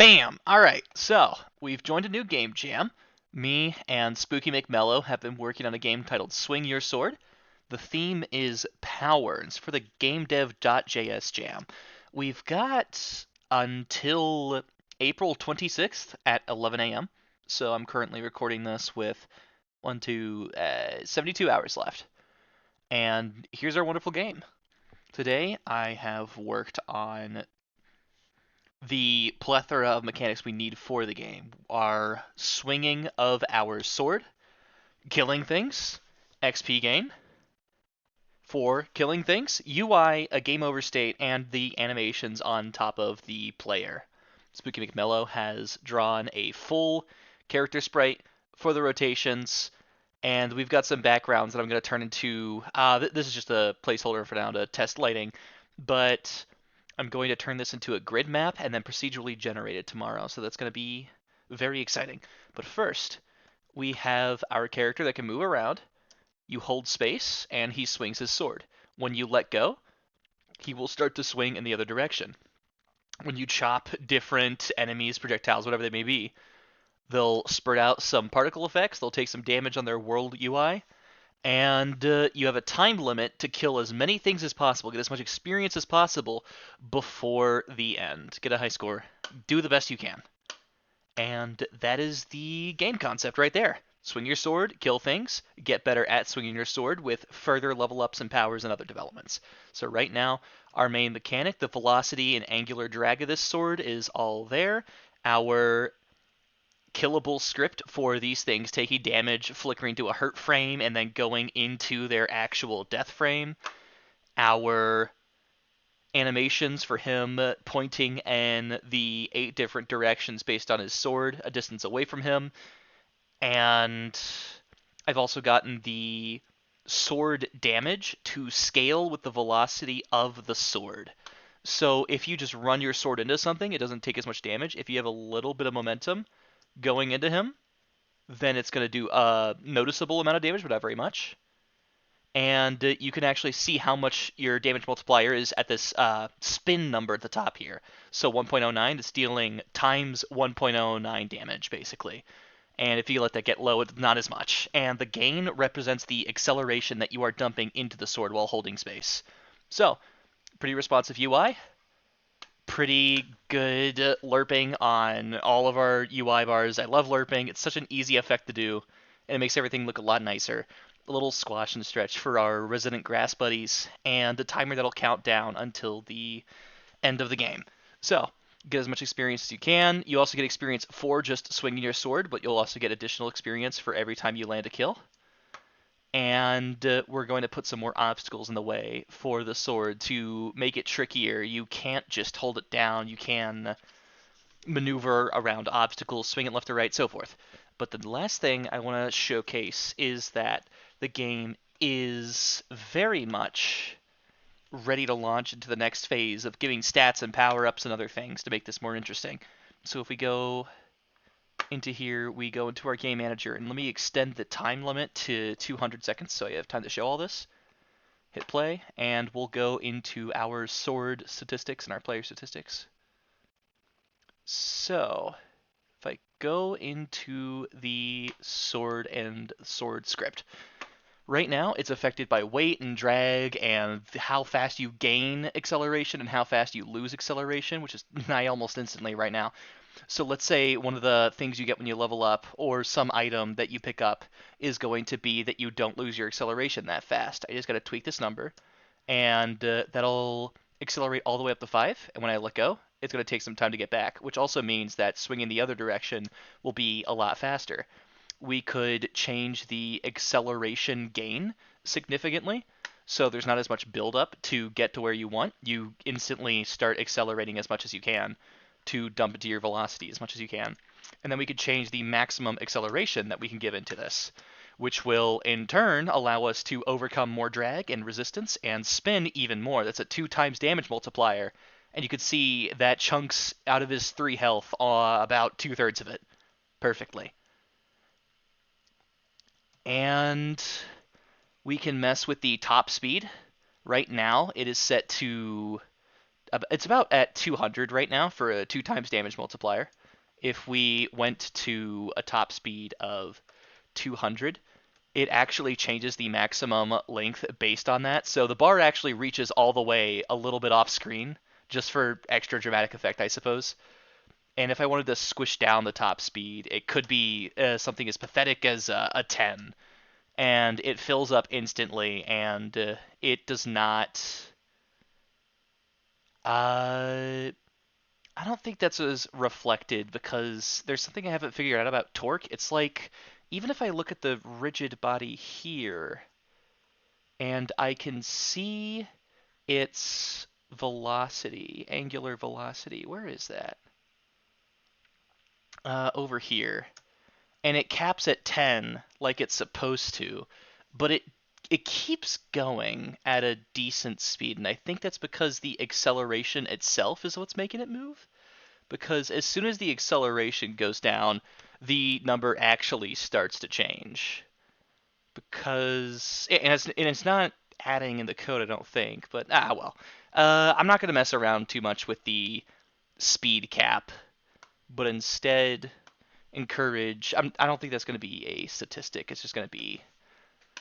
Bam! Alright, so we've joined a new game jam. Me and spookymicmellow have been working on a game titled Swing Your Sword. The theme is power. It's for the Gamedev.js jam. We've got until April 26th at 11 a.m. So I'm currently recording this with 72 hours left. And here's our wonderful game. Today I have worked on the plethora of mechanics we need for the game are swinging of our sword, killing things, XP gain for killing things, UI, a game over state, and the animations on top of the player. Spooky McMellow has drawn a full character sprite for the rotations, and we've got some backgrounds that I'm going to turn into. This is just a placeholder for now to test lighting, but I'm going to turn this into a grid map and then procedurally generate it tomorrow. So that's going to be very exciting. But first, we have our character that can move around. You hold space, and he swings his sword. When you let go, he will start to swing in the other direction. When you chop different enemies, projectiles, whatever they may be, they'll spurt out some particle effects. They'll take some damage on their world UI, and you have a time limit to kill as many things as possible, get as much experience as possible before the end. Get a high score. Do the best you can. And that is the game concept right there. Swing your sword, kill things, get better at swinging your sword with further level ups and powers and other developments. So right now, our main mechanic, the velocity and angular drag of this sword is all there. Our killable script for these things taking damage, flickering to a hurt frame, and then going into their actual death frame. Our animations for him pointing in the 8 different directions based on his sword, a distance away from him. And I've also gotten the sword damage to scale with the velocity of the sword. So if you just run your sword into something, it doesn't take as much damage. If you have a little bit of momentum going into him, then it's going to do a noticeable amount of damage, but not very much. And you can actually see how much your damage multiplier is at this spin number at the top here. So 1.09 is dealing times 1.09 damage, basically. And if you let that get low, it's not as much. And the gain represents the acceleration that you are dumping into the sword while holding space. So, pretty responsive UI, pretty good lerping on all of our UI bars. I love lerping. It's such an easy effect to do, and it makes everything look a lot nicer. A little squash and stretch for our resident grass buddies, and a timer that'll count down until the end of the game. So, get as much experience as you can. You also get experience for just swinging your sword, but you'll also get additional experience for every time you land a kill. And we're going to put some more obstacles in the way for the sword to make it trickier. You can't just hold it down. You can maneuver around obstacles, swing it left or right, so forth. But the last thing I want to showcase is that the game is very much ready to launch into the next phase of giving stats and power-ups and other things to make this more interesting. So if we go into here, we go into our game manager, and let me extend the time limit to 200 seconds so I have time to show all this. Hit play, and we'll go into our sword statistics and our player statistics. So, if I go into the sword and sword script, right now it's affected by weight and drag and how fast you gain acceleration and how fast you lose acceleration, which is nigh almost instantly right now. So let's say one of the things you get when you level up, or some item that you pick up, is going to be that you don't lose your acceleration that fast. I just got to tweak this number, and that'll accelerate all the way up to 5, and when I let go, it's going to take some time to get back, which also means that swinging the other direction will be a lot faster. We could change the acceleration gain significantly, so there's not as much buildup to get to where you want. You instantly start accelerating as much as you can to dump into your velocity as much as you can. And then we could change the maximum acceleration that we can give into this, which will in turn allow us to overcome more drag and resistance and spin even more. That's a 2 times damage multiplier. And you could see that chunks out of his 3 health about 2/3 of it perfectly. And we can mess with the top speed. Right now, it is set to it's about at 200 right now for a 2 times damage multiplier. If we went to a top speed of 200, it actually changes the maximum length based on that. So the bar actually reaches all the way a little bit off screen, just for extra dramatic effect, I suppose. And if I wanted to squish down the top speed, it could be something as pathetic as a 10. And it fills up instantly, and it does not. Uh, I don't think that's as reflected because there's something I haven't figured out about torque. It's like, even if I look at the rigid body here, and I can see its velocity, angular velocity. Where is that? Over here. And it caps at 10 like it's supposed to, but it keeps going at a decent speed, and I think that's because the acceleration itself is what's making it move. Because as soon as the acceleration goes down, the number actually starts to change. And it's not adding in the code, I don't think, but well. I'm not going to mess around too much with the speed cap, but instead encourage. I don't think that's going to be a statistic. It's just going to be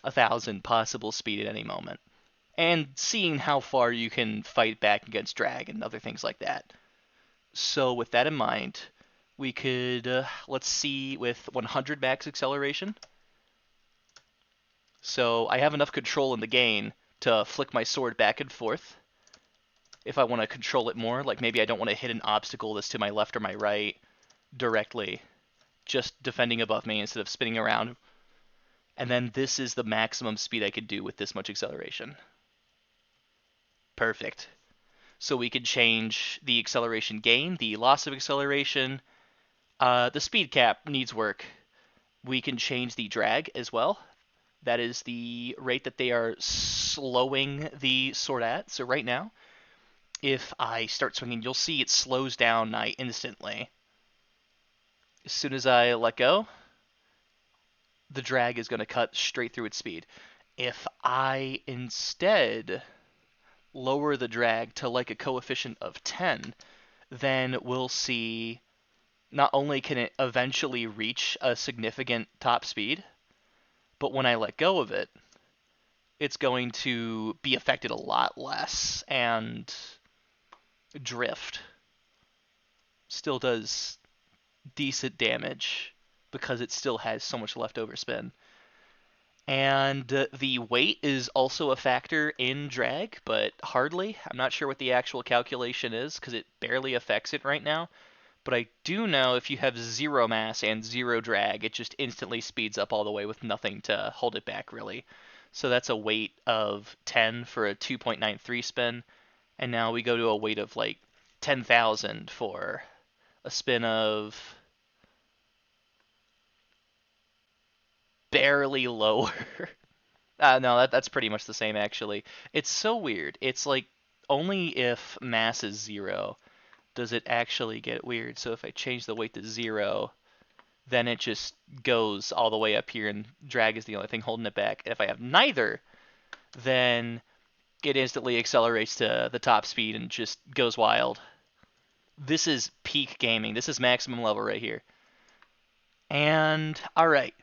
1,000 possible speed at any moment, and seeing how far you can fight back against drag and other things like that. So with that in mind, we could let's see with 100 max acceleration. So I have enough control in the game to flick my sword back and forth. If I want to control it more, like maybe I don't want to hit an obstacle that's to my left or my right directly, just defending above me instead of spinning around. And then this is the maximum speed I could do with this much acceleration. Perfect. So we could change the acceleration gain, the loss of acceleration. The speed cap needs work. We can change the drag as well. That is the rate that they are slowing the sword at. So right now, if I start swinging, you'll see it slows down instantly. As soon as I let go, the drag is going to cut straight through its speed. If I instead lower the drag to like a coefficient of 10, then we'll see not only can it eventually reach a significant top speed, but when I let go of it, it's going to be affected a lot less, and drift still does decent damage because it still has so much leftover spin. And the weight is also a factor in drag, but hardly. I'm not sure what the actual calculation is because it barely affects it right now. But I do know if you have 0 mass and 0 drag, it just instantly speeds up all the way with nothing to hold it back, really. So that's a weight of 10 for a 2.93 spin. And now we go to a weight of like 10,000 for a spin of barely lower. No, that's pretty much the same, actually. It's so weird. It's like only if mass is 0 does it actually get weird. So if I change the weight to 0, then it just goes all the way up here, and drag is the only thing holding it back. If I have neither, then it instantly accelerates to the top speed and just goes wild. This is peak gaming. This is maximum level right here. And all right,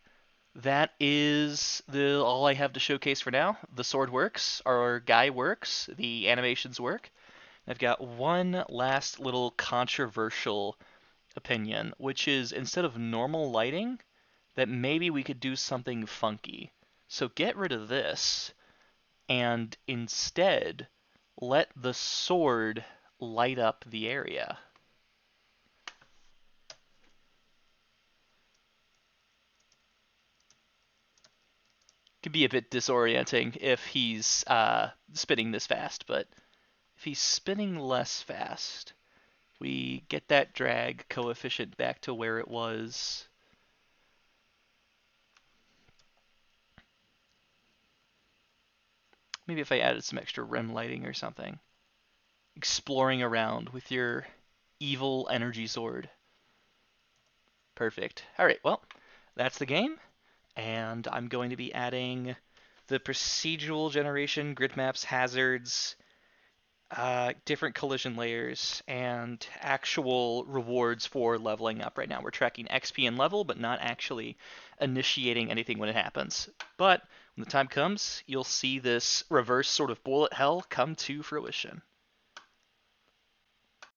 that is all I have to showcase for now. The sword works, our guy works, the animations work. I've got one last little controversial opinion, which is instead of normal lighting, that maybe we could do something funky. So get rid of this, and instead let the sword light up the area. Could be a bit disorienting if he's spinning this fast, but if he's spinning less fast, we get that drag coefficient back to where it was. Maybe if I added some extra rim lighting or something. Exploring around with your evil energy sword. Perfect. Alright, well, that's the game. And I'm going to be adding the procedural generation, grid maps, hazards. different collision layers, and actual rewards for leveling up. Right now we're tracking XP and level, but not actually initiating anything when it happens. But when the time comes, you'll see this reverse sort of bullet hell come to fruition.